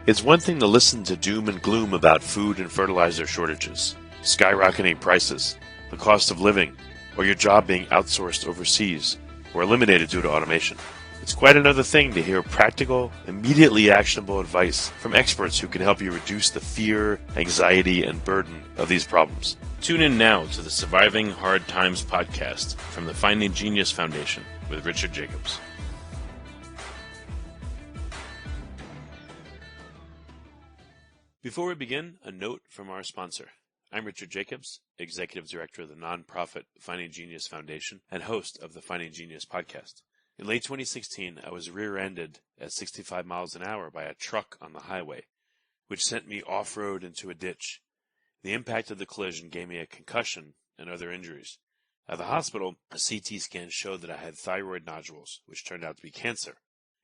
It's one thing to listen to doom and gloom about food and fertilizer shortages, skyrocketing prices, the cost of living, or your job being outsourced overseas or eliminated due to automation. It's quite another thing to hear practical, immediately actionable advice from experts who can help you reduce the fear, anxiety, and burden of these problems. Tune in now to the Surviving Hard Times podcast from the Finding Genius Foundation with Richard Jacobs. Before we begin, a note from our sponsor. I'm Richard Jacobs, Executive Director of the nonprofit Finding Genius Foundation and host of the Finding Genius podcast. In late 2016, I was rear-ended at 65 miles an hour by a truck on the highway, which sent me off-road into a ditch. The impact of the collision gave me a concussion and other injuries. At the hospital, a CT scan showed that I had thyroid nodules, which turned out to be cancer.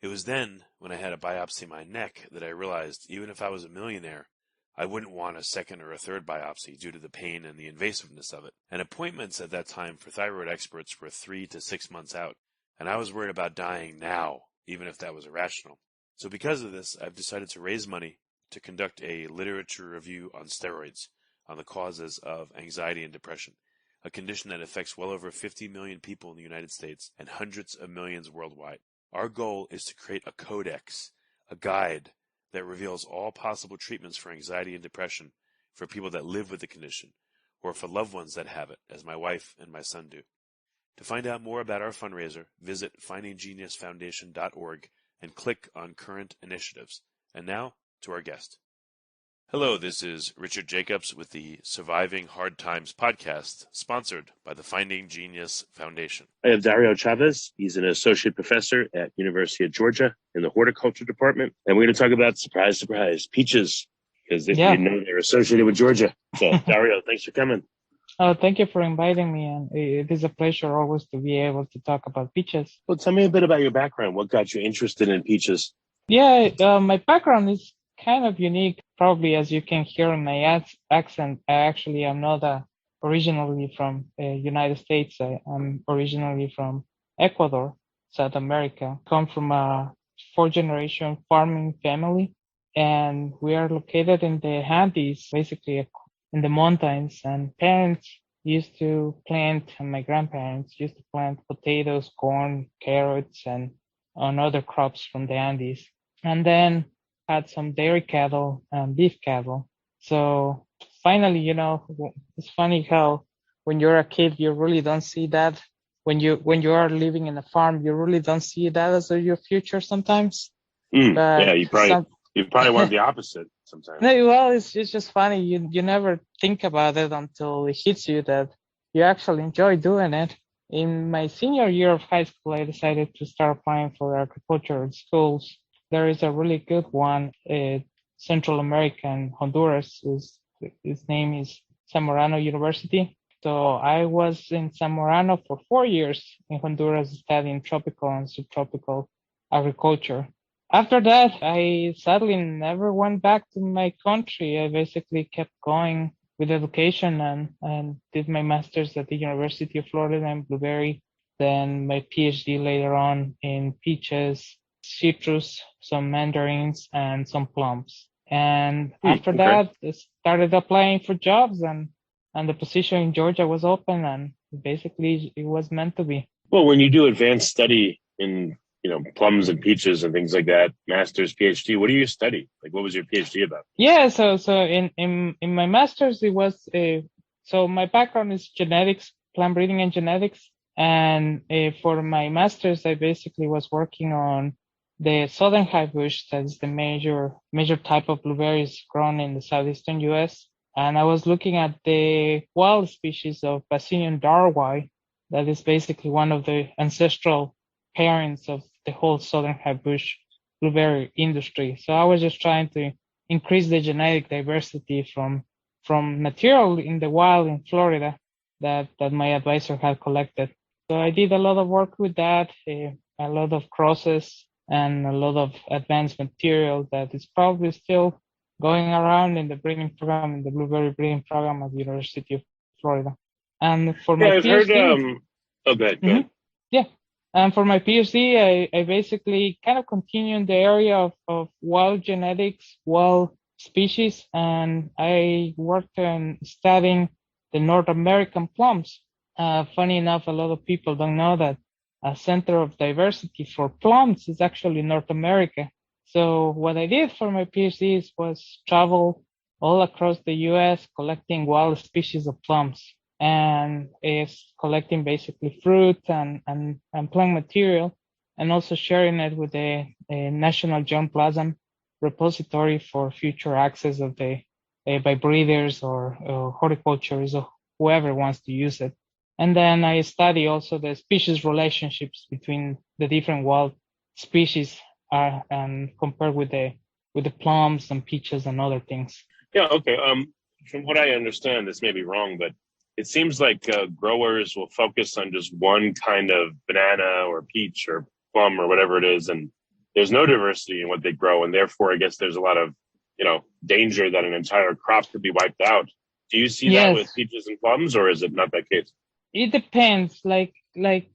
It was then, when I had a biopsy of my neck, that I realized even if I was a millionaire, I wouldn't want a second or a third biopsy due to the pain and the invasiveness of it. And appointments at that time for thyroid experts were 3 to 6 months out, and I was worried about dying now, even if that was irrational. So because of this, I've decided to raise money to conduct a literature review on steroids, on the causes of anxiety and depression, a condition that affects well over 50 million people in the United States and hundreds of millions worldwide. Our goal is to create a codex, a guide that reveals all possible treatments for anxiety and depression for people that live with the condition, or for loved ones that have it, as my wife and my son do. To find out more about our fundraiser, visit findinggeniusfoundation.org and click on Current Initiatives. And now, to our guest. Hello, this is Richard Jacobs with the Surviving Hard Times podcast, sponsored by the Finding Genius Foundation. I have Dario Chavez. He's an associate professor at University of Georgia in the Horticulture Department. And we're going to talk about, surprise, surprise, peaches, because if you know they're associated with Georgia. So, Dario, thanks for coming. Oh, thank you for inviting me. And it is a pleasure always to be able to talk about peaches. Well, tell me a bit about your background. What got you interested in peaches? Yeah, my background is kind of unique. Probably as you can hear in my accent, I actually am not originally from United States. I'm originally from Ecuador, South America. Come from a 4th-generation farming family, and we are located in the Andes, basically in the mountains. And parents used to plant, and my grandparents used to plant potatoes, corn, carrots, and other crops from the Andes. And then had some dairy cattle and beef cattle. So finally, it's funny how when you're a kid, you really don't see that. When you are living in a farm, you really don't see that as your future sometimes. Yeah, you probably want the opposite sometimes. No, well, it's just funny. You never think about it until it hits you that you actually enjoy doing it. In my senior year of high school, I decided to start applying for agricultural schools. There is a really good one in Central America and Honduras. His name is Zamorano University. So I was in Zamorano for 4 years in Honduras studying tropical and subtropical agriculture. After that, I sadly never went back to my country. I basically kept going with education and did my master's at the University of Florida in blueberry, then my PhD later on in peaches, citrus, some mandarins, and some plums. And after that, I started applying for jobs, and the position in Georgia was open, and basically it was meant to be. Well, when you do advanced study in plums and peaches and things like that, master's, PhD, what do you study? Like, what was your PhD about? Yeah, so in my master's, it was so my background is genetics, plant breeding and genetics, and for my master's, I basically was working on the southern high bush. That's the major type of blueberries grown in the southeastern U.S. And I was looking at the wild species of Basinium darwii. That is basically one of the ancestral parents of the whole southern high bush blueberry industry. So I was just trying to increase the genetic diversity from material in the wild in Florida that my advisor had collected. So I did a lot of work with that, a lot of crosses, and a lot of advanced material that is probably still going around in the breeding program, in the blueberry breeding program at the University of Florida. And for my I've PhD, heard. Go ahead. Yeah. And for my PhD, I basically kind of continue in the area of wild genetics, wild species, and I worked on studying the North American plums. Funny enough, a lot of people don't know that a center of diversity for plums is actually North America. So what I did for my PhD was travel all across the US collecting wild species of plums, and is collecting basically fruit and plant material, and also sharing it with the National Germplasm repository for future access of the by breeders or horticulturists or whoever wants to use it. And then I study also the species relationships between the different wild species and compared with the plums and peaches and other things. Yeah. Okay. From what I understand, this may be wrong, but it seems like growers will focus on just one kind of banana or peach or plum or whatever it is, and there's no diversity in what they grow, and therefore, I guess there's a lot of danger that an entire crop could be wiped out. Do you see that with peaches and plums, or is it not that case? It depends. Like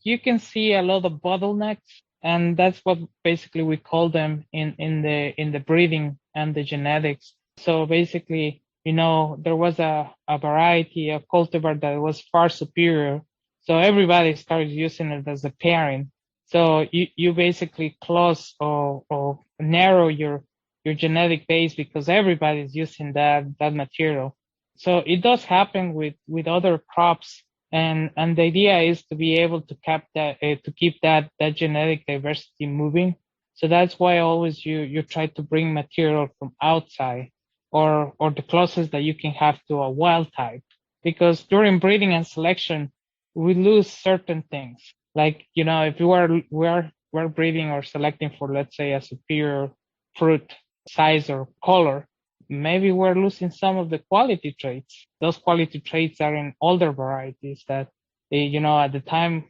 you can see a lot of bottlenecks, and that's what basically we call them in the breeding and the genetics. So basically, there was a variety of cultivar that was far superior. So everybody started using it as a pairing. So you basically close or narrow your genetic base because everybody's using that material. So it does happen with other crops. And the idea is to be able to keep that genetic diversity moving. So that's why always you try to bring material from outside or the closest that you can have to a wild type, because during breeding and selection we lose certain things. Like if we're breeding or selecting for, let's say, a superior fruit size or color, maybe we're losing some of the quality traits. Those quality traits are in older varieties that, at the time,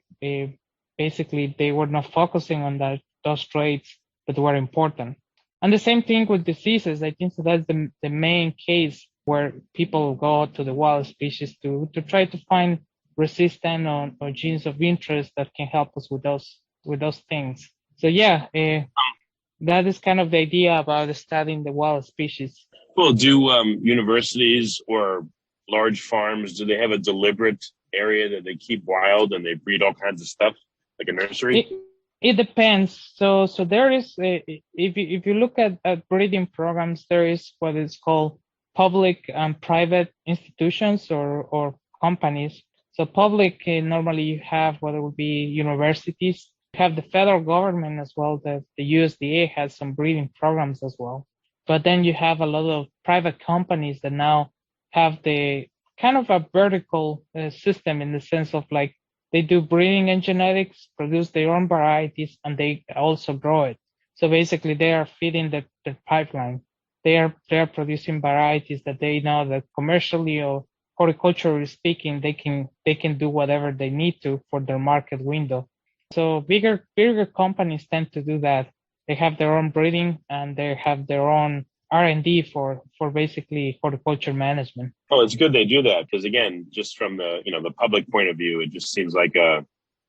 basically they were not focusing on those traits that were important. And the same thing with diseases. I think so that's the main case where people go to the wild species to try to find resistant or genes of interest that can help us with those things. So yeah, that is kind of the idea about studying the wild species. Well, do universities or large farms, do they have a deliberate area that they keep wild and they breed all kinds of stuff, like a nursery? It depends. So there is, if you look at breeding programs, there is what is called public and private institutions or companies. So public, normally you have what would be universities. You have the federal government as well. The USDA has some breeding programs as well. But then you have a lot of private companies that now have the kind of a vertical system, in the sense of like they do breeding and genetics, produce their own varieties, and they also grow it. So basically they are feeding the pipeline. They are producing varieties that they know that commercially or horticulturally speaking, they can do whatever they need to for their market window. So bigger companies tend to do that. They have their own breeding and they have their own R&D for basically horticulture management. Oh, it's good they do that, because again, just from the public point of view, it just seems like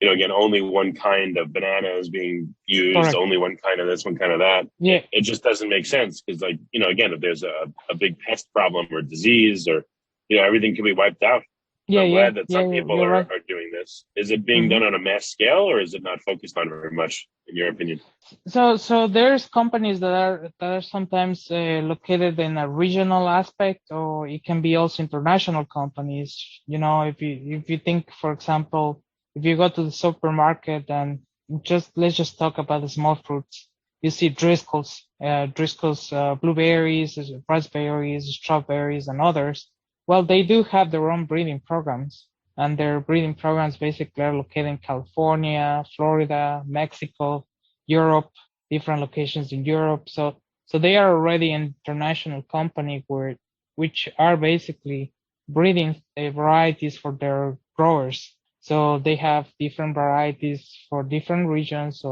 again, only one kind of banana is being used, correct. Only one kind of this, one kind of that. Yeah, it just doesn't make sense, because again, if there's a big pest problem or disease or everything can be wiped out. Yeah, I'm glad that some people are doing this. Is it being done on a mass scale, or is it not focused on very much, in your opinion? So there's companies that are sometimes located in a regional aspect, or it can be also international companies. If you think, for example, if you go to the supermarket and let's just talk about the small fruits, you see Driscoll's, blueberries, raspberries, strawberries, and others. Well, they do have their own breeding programs, and their breeding programs basically are located in California, Florida, Mexico, Europe, different locations in Europe. So they are already an international company which are basically breeding varieties for their growers. So they have different varieties for different regions.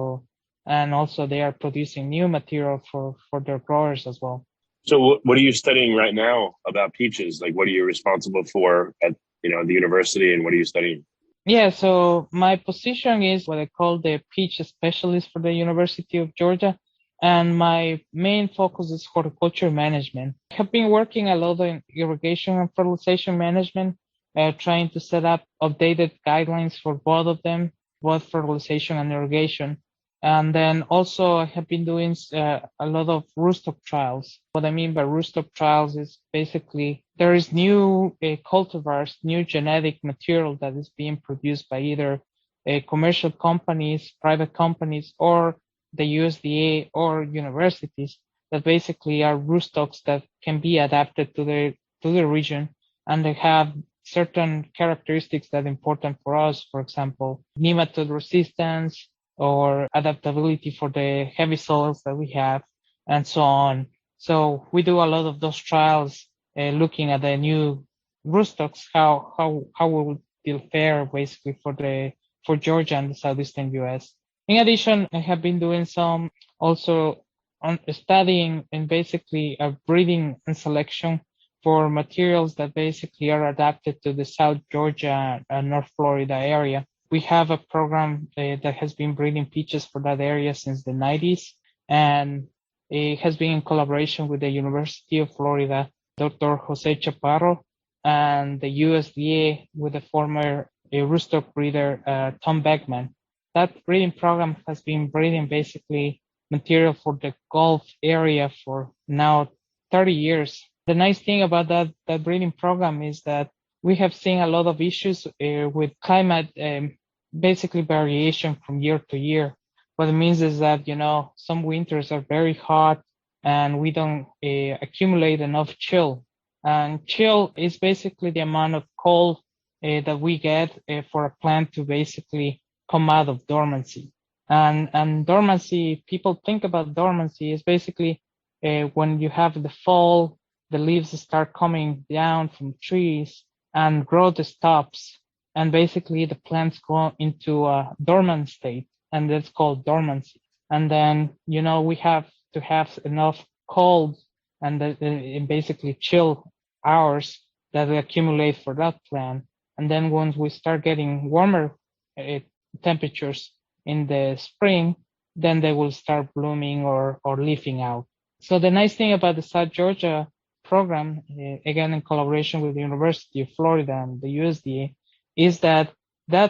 And also they are producing new material for their growers as well. So what are you studying right now about peaches? Like, what are you responsible for at the university, and what are you studying? Yeah, so my position is what I call the peach specialist for the University of Georgia, and my main focus is horticulture management. I have been working a lot in irrigation and fertilization management, trying to set up updated guidelines for both of them, both fertilization and irrigation. And then also I have been doing a lot of roostock trials. What I mean by roostock trials is basically there is new cultivars, new genetic material that is being produced by either commercial companies, private companies, or the USDA or universities that basically are roostocks that can be adapted to the region, and they have certain characteristics that are important for us. For example, nematode resistance, or adaptability for the heavy soils that we have, and so on. So we do a lot of those trials, looking at the new roostocks, how will they fare basically for Georgia and the southeastern U.S. In addition, I have been doing some also on studying and basically breeding and selection for materials that basically are adapted to the South Georgia and North Florida area. We have a program that has been breeding peaches for that area since the 90s, and it has been in collaboration with the University of Florida, Dr. Jose Chaparro, and the USDA with the former rooststock breeder, Tom Beckman. That breeding program has been breeding basically material for the Gulf area for now 30 years. The nice thing about that breeding program is that we have seen a lot of issues with climate, basically variation from year to year. What it means is that, some winters are very hot and we don't accumulate enough chill. And chill is basically the amount of cold that we get for a plant to basically come out of dormancy. And dormancy, people think about dormancy is basically when you have the fall, the leaves start coming down from trees and growth stops, and basically the plants go into a dormant state, and that's called dormancy. And then, we have to have enough cold and basically chill hours that we accumulate for that plant. And then once we start getting warmer temperatures in the spring, then they will start blooming or leafing out. So the nice thing about the South Georgia program, again in collaboration with the University of Florida and the USDA, is that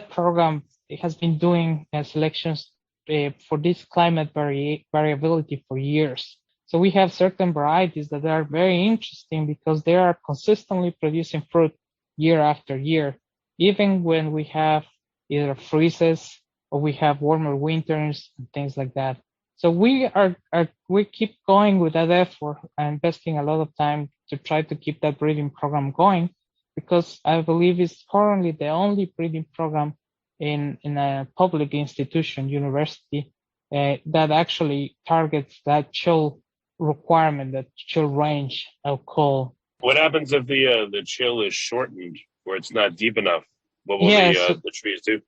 program has been doing selections for this climate variability for years. So we have certain varieties that are very interesting because they are consistently producing fruit year after year, even when we have either freezes or we have warmer winters and things like that. So we keep going with that effort and investing a lot of time to try to keep that breeding program going, because I believe it's currently the only breeding program in a public institution, university, that actually targets that chill requirement, that chill range of cold. What happens if the chill is shortened or it's not deep enough? What will the trees do?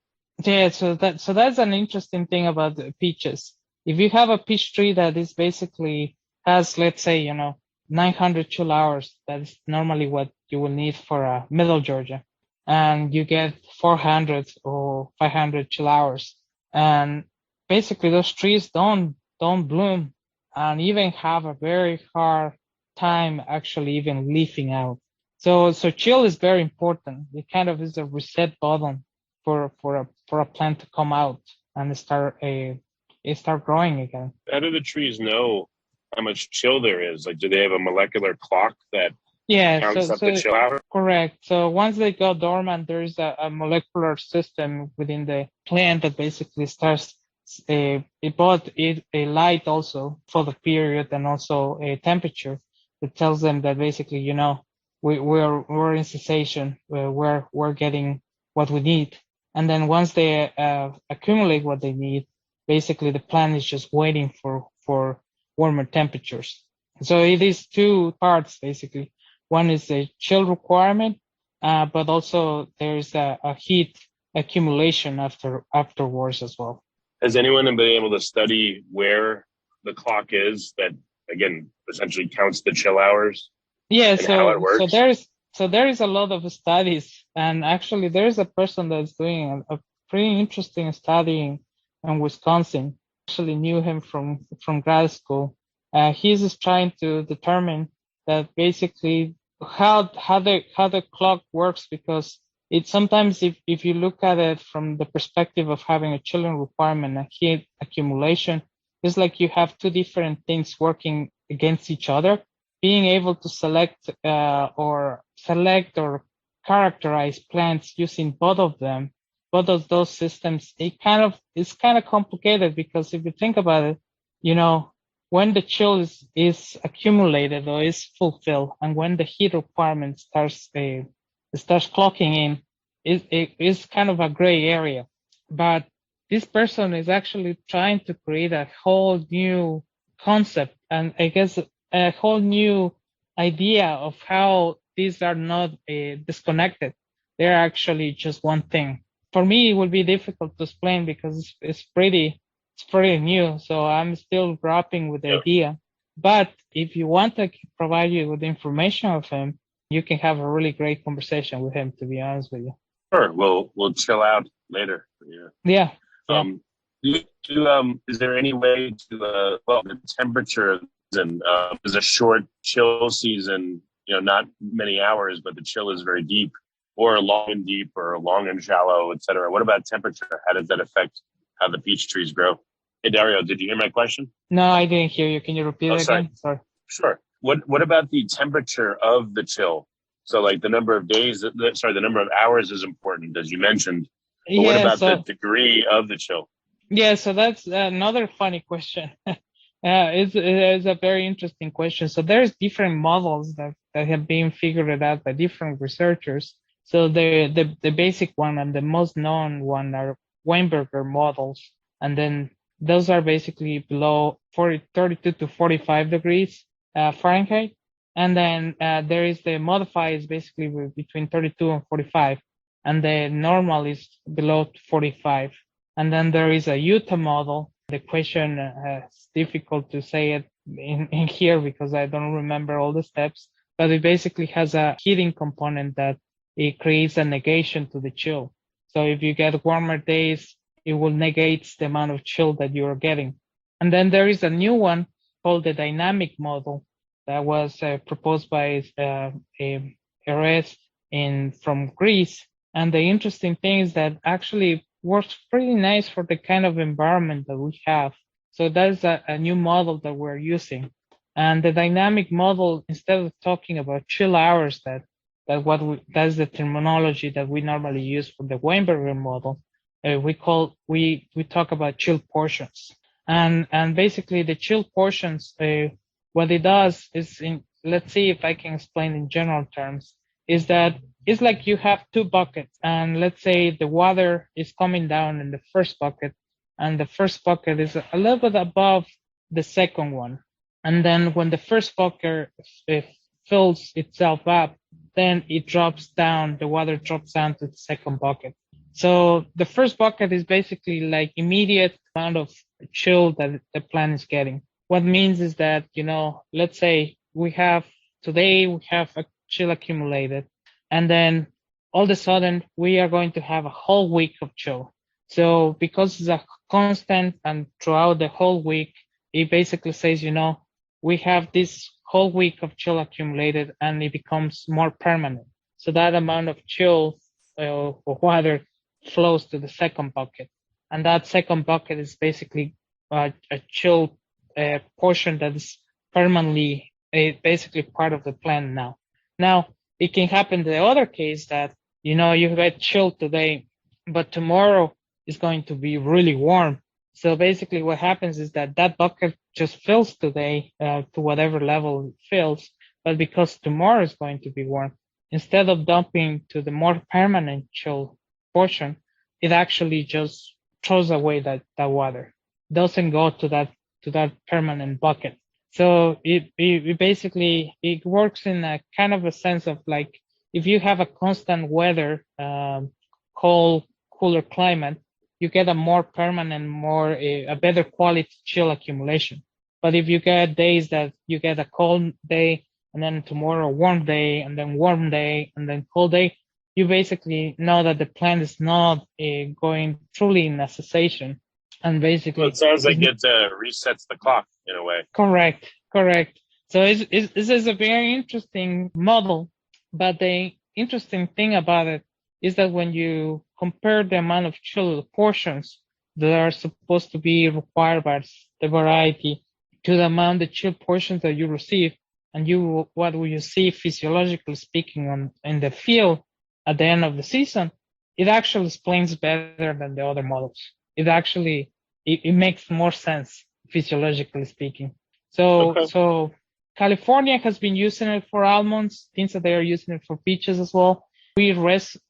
Yeah, so that's an interesting thing about the peaches. If you have a peach tree that is basically has, let's say, 900 chill hours, that's normally what you will need for middle Georgia, and you get 400 or 500 chill hours, and basically those trees don't bloom and even have a very hard time actually even leafing out. So chill is very important. It kind of is a reset button for a plant to come out and start growing again. How do the trees know how much chill there is? Like, do they have a molecular clock that counts up the chill hour? Correct. So once they go dormant, there's a molecular system within the plant that basically starts a light also for the period and also a temperature that tells them that basically, we're in cessation, we're getting what we need. And then once they accumulate what they need, basically the plant is just waiting for warmer temperatures. So it is two parts basically. One is the chill requirement, but also there's a heat accumulation afterwards as well. Has anyone been able to study where the clock is that, again, essentially counts the chill hours? Yeah, and how it works? So So there is a lot of studies, and actually there is a person that's doing a pretty interesting study in Wisconsin. Actually knew him from grad school. He's just trying to determine that basically how the clock works, because it sometimes if you look at it from the perspective of having a chilling requirement and heat accumulation, it's like you have two different things working against each other. Being able to select or characterize plants using both of those systems, it's kind of complicated, because if you think about it, when the chill is accumulated or is fulfilled, and when the heat requirement starts clocking in, it is kind of a gray area. But this person is actually trying to create a whole new concept, and I guess a whole new idea of how these are not disconnected. They're actually just one thing. For me, it would be difficult to explain because it's pretty new. So I'm still grappling with the idea. But if you want to provide you with information of him, you can have a really great conversation with him, to be honest with you. Sure. We'll chill out later. Yeah. Is there any way to the temperature and is a short chill season, not many hours, but the chill is very deep, or long and deep, or long and shallow, et cetera. What about temperature? How does that affect how the peach trees grow? Hey, Dario, did you hear my question? No, I didn't hear you. Can you repeat it again? Sorry. Sure. What about the temperature of the chill? So like the number of days, the number of hours is important, as you mentioned. But what about the degree of the chill? Yeah, so that's another funny question. It's a very interesting question. So there's different models that have been figured out by different researchers. So the basic one and the most known one are Weinberger models. And then those are basically below 32 to 45 degrees Fahrenheit. And then there is the modified is basically between 32 and 45. And the normal is below 45. And then there is a Utah model. The question is difficult to say it in here because I don't remember all the steps, but it basically has a heating component that it creates a negation to the chill. So if you get warmer days, it will negate the amount of chill that you are getting. And then there is a new one called the dynamic model that was proposed by Erez from Greece. And the interesting thing is that actually works pretty nice for the kind of environment that we have. So that's a new model that we're using. And the dynamic model, instead of talking about chill hours, that's the terminology that we normally use for the Weinberger model. We talk about chill portions. And basically the chill portions, what it does is, let's see if I can explain in general terms, is that it's like you have two buckets, and let's say the water is coming down in the first bucket, and the first bucket is a little bit above the second one. And then when the first bucket fills itself up, then it drops down, the water drops down to the second bucket. So the first bucket is basically like immediate amount of chill that the plant is getting. What means is that, let's say today we have a chill accumulated, and then all of a sudden we are going to have a whole week of chill. So because it's a constant and throughout the whole week, it basically says, we have this whole week of chill accumulated and it becomes more permanent. So that amount of chill or water flows to the second bucket. And that second bucket is basically a chill portion that is permanently basically part of the plant now. Now, it can happen the other case that, you get chill today, but tomorrow is going to be really warm. So basically what happens is that bucket just fills today to whatever level it fills, but because tomorrow is going to be warm, instead of dumping to the more permanent chill portion, it actually just throws away that water. Doesn't go to that permanent bucket. So it basically works in a kind of a sense of like, if you have a constant weather, cold, cooler climate, you get a more permanent, a better quality chill accumulation. But if you get days that you get a cold day and then tomorrow warm day, and then warm day, and then cold day, you basically know that the plant is not going truly in a cessation. And basically, well, it sounds like it resets the clock in a way. Correct. So this is a very interesting model, but the interesting thing about it is that when you compare the amount of chill portions that are supposed to be required by the variety to the amount of chill portions that you receive, and what will you see physiologically speaking in the field at the end of the season, it actually explains better than the other models. It makes more sense physiologically speaking. So California has been using it for almonds. Things that they are using it for peaches as well. We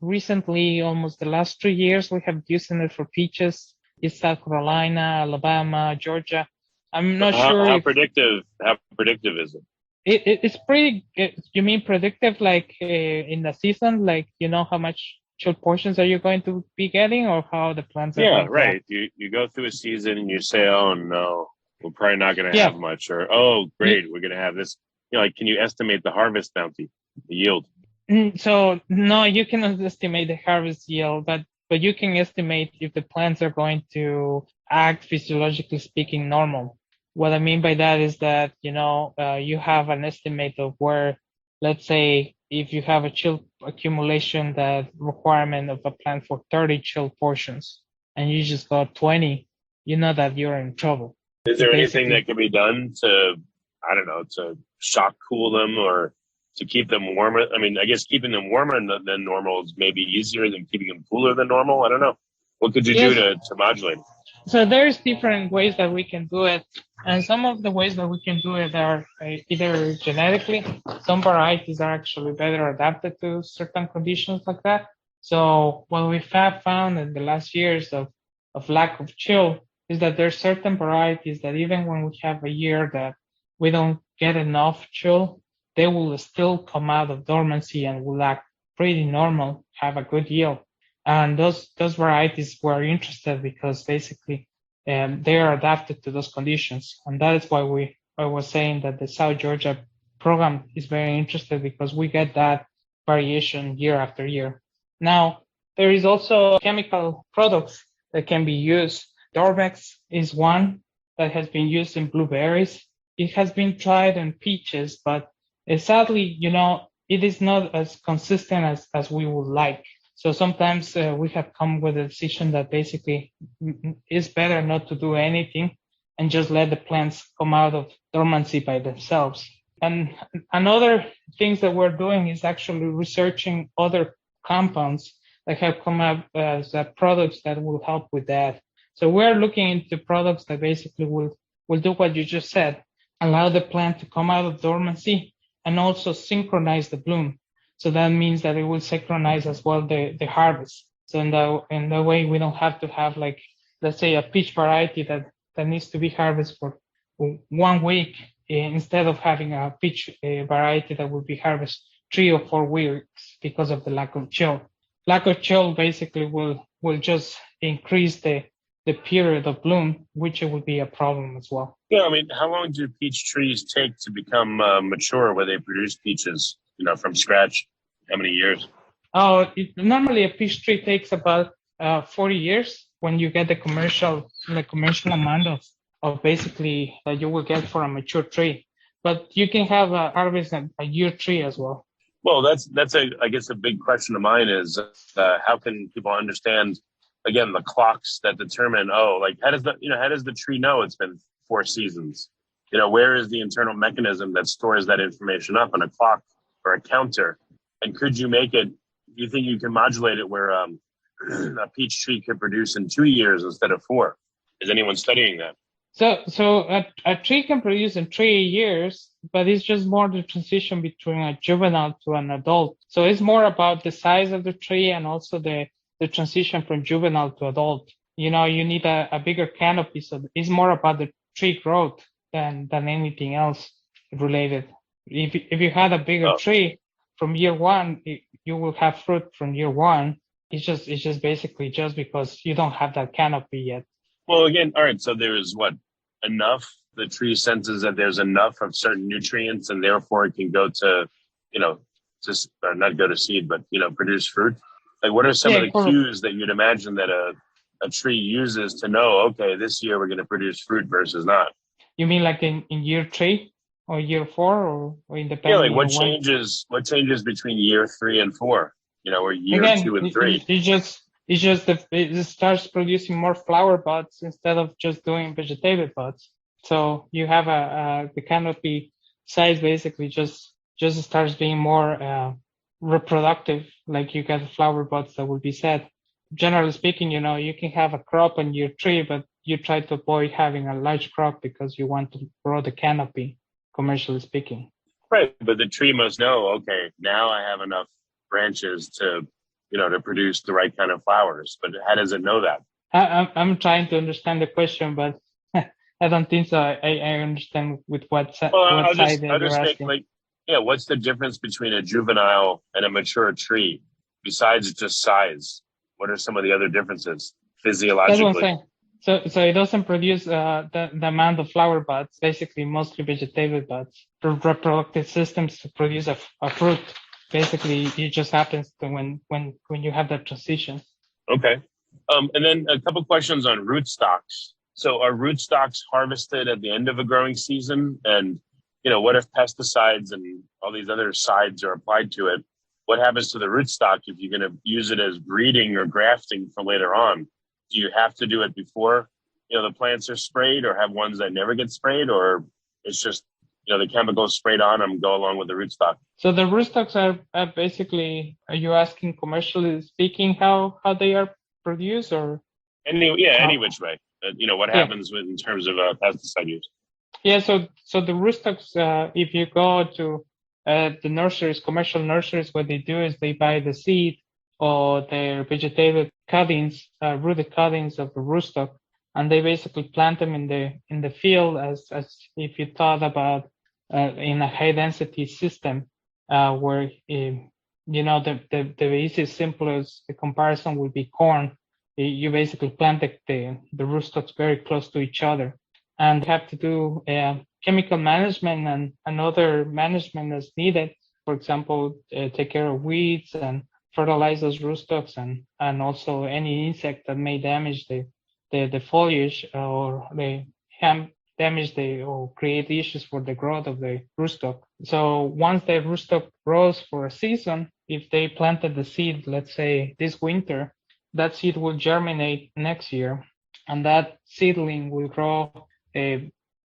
recently, almost the last 3 years, we have using it for peaches. It's South Carolina, Alabama, Georgia. I'm not sure. How predictive is it? It's pretty. You mean predictive, like in the season, like you know how much chill portions are you going to be getting, or how the plants are? Yeah, right. You go through a season and you say, "Oh no, we're probably not going to have much," or "Oh, great, we're going to have this." Like, can you estimate the harvest bounty, the yield? So no, you cannot estimate the harvest yield, but you can estimate if the plants are going to act physiologically speaking normal. What I mean by that is that you have an estimate of where, let's say, if you have a chill accumulation that requirement of a plant for 30 chill portions, and you just got 20, you know that you're in trouble. Is there anything that can be done to, I don't know, to shock cool them or to keep them warmer? I mean, I guess keeping them warmer than normal is maybe easier than keeping them cooler than normal. I don't know. What could you do to modulate? So there's different ways that we can do it. And some of the ways that we can do it are either genetically. Some varieties are actually better adapted to certain conditions like that. So what we have found in the last years of lack of chill is that there's certain varieties that even when we have a year that we don't get enough chill, they will still come out of dormancy and will act pretty normal, have a good yield. And those varieties were interested because basically they are adapted to those conditions. And that is why I was saying that the South Georgia program is very interested, because we get that variation year after year. Now, there is also chemical products that can be used. Dormex is one that has been used in blueberries. It has been tried in peaches, but sadly, it is not as consistent as we would like. So sometimes we have come with a decision that basically it's better not to do anything and just let the plants come out of dormancy by themselves. And another things that we're doing is actually researching other compounds that have come up as products that will help with that. So we're looking into products that basically will do what you just said, allow the plant to come out of dormancy and also synchronize the bloom. So that means that it will synchronize as well the harvest. So in the way we don't have to have, like, let's say a peach variety that needs to be harvested for 1 week instead of having a peach variety that will be harvested 3 or 4 weeks because of the lack of chill. Lack of chill basically will just increase the period of bloom, which will be a problem as well. Yeah, I mean, how long do peach trees take to become mature where they produce peaches, from scratch? How many years? Normally a peach tree takes about 40 years when you get the commercial amount of basically that you will get for a mature tree. But you can have a harvest a year tree as well. Well, that's I guess a big question of mine is how can people understand, again, the clocks that determine, how does the tree know it's been 4 seasons? Where is the internal mechanism that stores that information up on a clock or a counter? And could you make it, do you think you can modulate it where a peach tree could produce in 2 years instead of 4? Is anyone studying that? So a tree can produce in 3 years, but it's just more the transition between a juvenile to an adult. So it's more about the size of the tree and also the transition from juvenile to adult. You need a bigger canopy. So it's more about the tree growth than anything else related. If you had a bigger tree from year 1, you will have fruit from year 1. It's just basically just because you don't have that canopy yet. Well, again, all right. So there is enough The tree senses that there's enough of certain nutrients and therefore it can go to, just or not go to seed, but, produce fruit. Like what are some of the cues that you'd imagine that a tree uses to know, okay, this year we're going to produce fruit versus not? You mean like in year 3 or year 4 or independently? Yeah, like what changes between year 3 and 4, or year Again, 2 and 3? It starts producing more flower buds instead of just doing vegetative buds. So you have the canopy size basically just starts being more reproductive, like you get flower buds that will be set. Generally speaking, you can have a crop in year 3, but you try to avoid having a large crop because you want to grow the canopy, commercially speaking. Right, but the tree must know, okay, now I have enough branches to produce the right kind of flowers. But how does it know that? I'm trying to understand the question, but I don't think so. I understand with what side you're asking. What's the difference between a juvenile and a mature tree besides just size? What are some of the other differences physiologically? That's what I'm saying. So it doesn't produce the amount of flower buds, basically mostly vegetative buds. For reproductive systems to produce a fruit, basically it just happens to when you have that transition. Okay. And then a couple questions on rootstocks. So are rootstocks harvested at the end of a growing season? And, what if pesticides and all these other sides are applied to it? What happens to the rootstock if you're going to use it as breeding or grafting for later on? Do you have to do it before, the plants are sprayed, or have ones that never get sprayed, or it's just, the chemicals sprayed on them go along with the rootstock? So the rootstocks are basically, are you asking commercially speaking how they are produced, or? Any which way. What happens in terms of pesticide use? Yeah, so the rootstocks, if you go to the nurseries, commercial nurseries, what they do is they buy the seed or their vegetative cuttings, rooted cuttings of the rootstock, and they basically plant them in the field as if you thought about in a high density system, where the easiest, simplest comparison would be corn. You basically plant the rootstocks very close to each other, and have to do chemical management and other management as needed. For example, take care of weeds and fertilize those rootstocks, and also any insect that may damage the foliage or damage or create issues for the growth of the rootstock. So once the rootstock grows for a season, if they planted the seed, let's say this winter, that seed will germinate next year, and that seedling will grow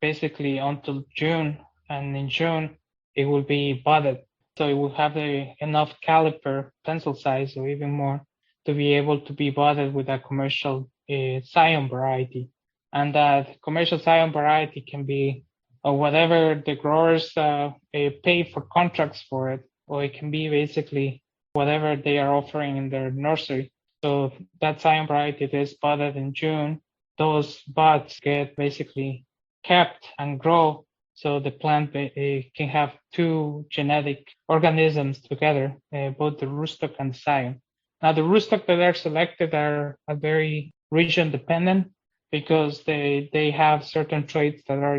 basically until June, and in June it will be budded. So it will have enough caliper, pencil size or even more, to be able to be budded with a commercial Scion variety. And that commercial Scion variety can be whatever the growers pay for contracts for it, or it can be basically whatever they are offering in their nursery. So that Scion variety that is budded in June, those buds get basically kept and grow, so the plant can have two genetic organisms together, both the rootstock and the Scion. Now the rootstock that are selected are very region dependent, because they have certain traits that are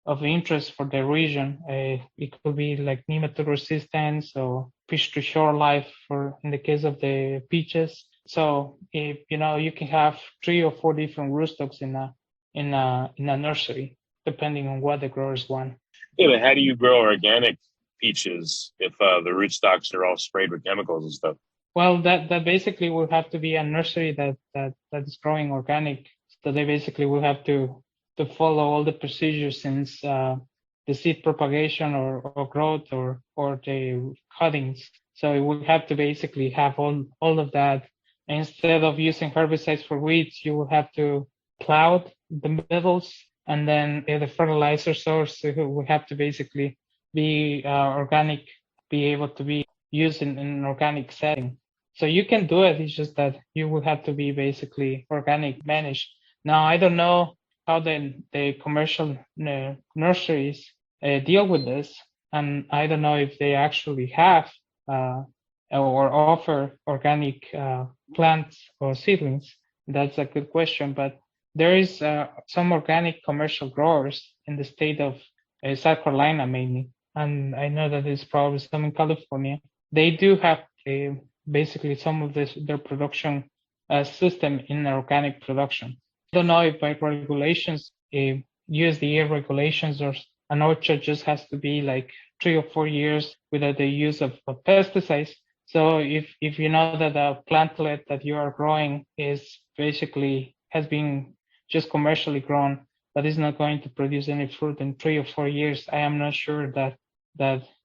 of interest for the region. It could be like nematode resistance or fish to shore life in the case of the peaches. So if you can have 3 or 4 different rootstocks in a nursery, depending on what the growers want. Yeah, but how do you grow organic peaches if the rootstocks are all sprayed with chemicals and stuff? Well, that basically will have to be a nursery that is growing organic. So they basically will have to follow all the procedures, since the seed propagation or growth or the cuttings. So it will have to basically have all of that. Instead of using herbicides for weeds, you will have to plow the middles, and then the fertilizer source will have to basically be organic, be able to be used in an organic setting. So you can do it. It's just that you will have to be basically organic managed. Now, I don't know how the commercial nurseries deal with this, and I don't know if they actually have or offer organic plants or seedlings. That's a good question, but there is some organic commercial growers in the state of South Carolina mainly, and I know that there's probably some in California. They do have basically some of their production system in organic production. I don't know if by regulations, USDA regulations, or an orchard just has to be like 3 or 4 years without the use of pesticides. So if you know that a plantlet that you are growing is basically has been just commercially grown, but is not going to produce any fruit in 3 or 4 years, I am not sure that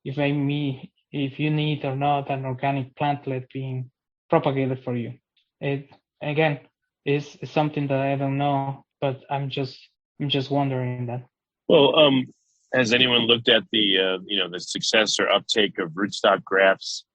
if you need or not an organic plantlet being propagated for you. It again is something that I don't know, but I'm just wondering that. Well, has anyone looked at the the success or uptake of rootstock grafts,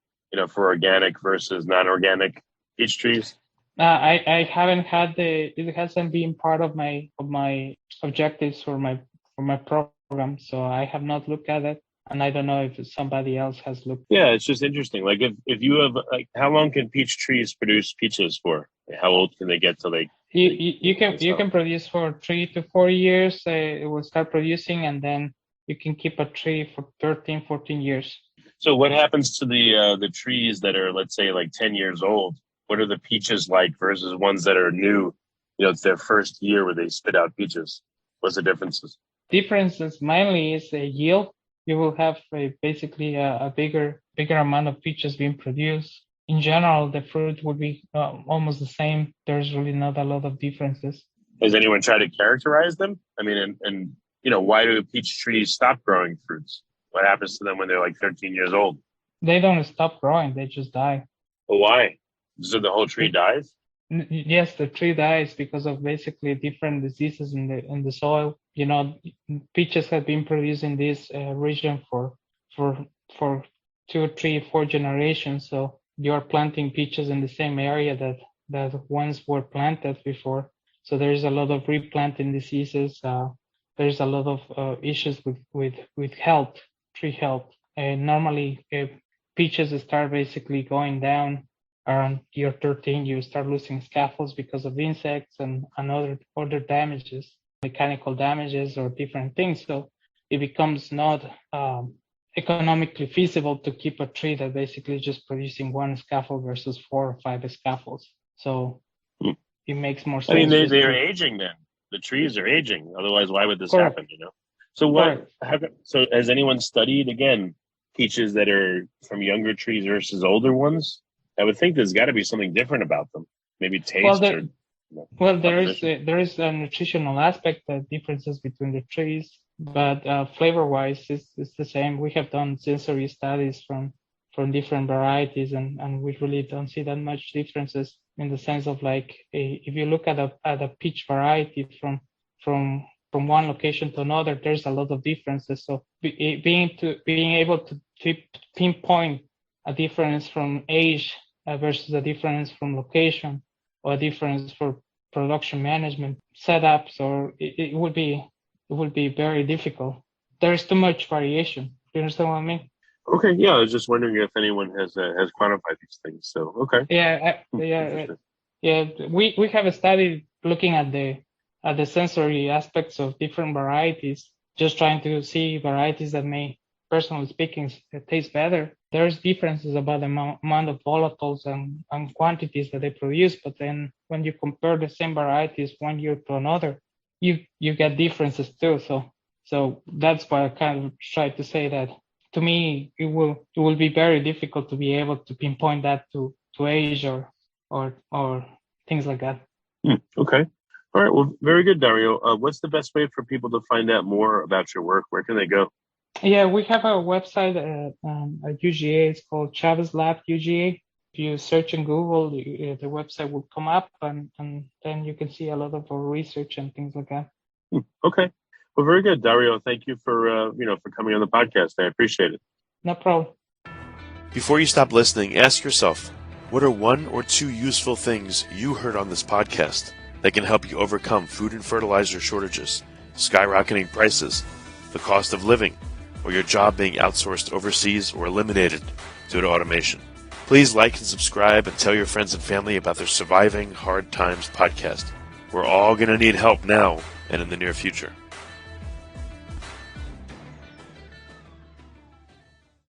for organic versus non-organic peach trees? I haven't had it hasn't been part of my objectives for my program, so I have not looked at it, and I don't know if somebody else has looked. Yeah, it's just interesting. Like if you have how long can peach trees produce peaches for? How old can they get till they? You can produce for 3 to 4 years. It will start producing, and then you can keep a tree for 13, 14 years. So what happens to the trees that are, let's say, like 10 years old? What are the peaches like versus ones that are new? It's their first year where they spit out peaches. What's the differences? Differences mainly is the yield. You will have basically a bigger amount of peaches being produced. In general, the fruit would be almost the same. There's really not a lot of differences. Has anyone tried to characterize them? I mean, and why do peach trees stop growing fruits? What happens to them when they're like 13 years old? They don't stop growing. They just die. Well, why? So the whole tree dies? Yes, the tree dies because of basically different diseases in the soil. Peaches have been produced in this region for 2, 3, 4 generations. So you are planting peaches in the same area that once were planted before. So there is a lot of replanting diseases. There's a lot of issues with health, tree health. Normally, peaches start basically going down around year 13. You start losing scaffolds because of insects and other damages, mechanical damages or different things. So it becomes not economically feasible to keep a tree that basically just producing one scaffold versus 4 or 5 scaffolds. So it makes more sense. I mean, they're aging then. The trees are aging. Otherwise, why would this happen? So so has anyone studied, again, peaches that are from younger trees versus older ones? I would think there's got to be something different about them. Maybe taste there is a nutritional aspect, differences between the trees, but flavor-wise, it's the same. We have done sensory studies from different varieties, and we really don't see that much differences in the sense of like if you look at a peach variety from one location to another, there's a lot of differences. So being able to pinpoint a difference from age versus a difference from location, or a difference for production management setups, or it would be very difficult. There's too much variation. Do you understand what I mean? Okay, yeah, I was just wondering if anyone has quantified these things. So okay. We have a study looking at the sensory aspects of different varieties, just trying to see varieties that may, personally speaking, taste better. There's differences about the amount of volatiles and quantities that they produce, but then when you compare the same varieties one year to another, you get differences too. So that's why I kind of try to say that to me it will be very difficult to be able to pinpoint that to age or things like that. Okay. All right. Well, very good, Dario. What's the best way for people to find out more about your work? Where can they go? Yeah, we have a website at UGA. It's called Chavez Lab UGA. If you search in Google, the website will come up, and then you can see a lot of our research and things like that. Okay. Well, very good, Dario. Thank you for for coming on the podcast. I appreciate it. No problem. Before you stop listening, ask yourself, what are 1 or 2 useful things you heard on this podcast that can help you overcome food and fertilizer shortages, skyrocketing prices, the cost of living, or your job being outsourced overseas or eliminated due to automation? Please like and subscribe and tell your friends and family about their Surviving Hard Times podcast. We're all going to need help now and in the near future.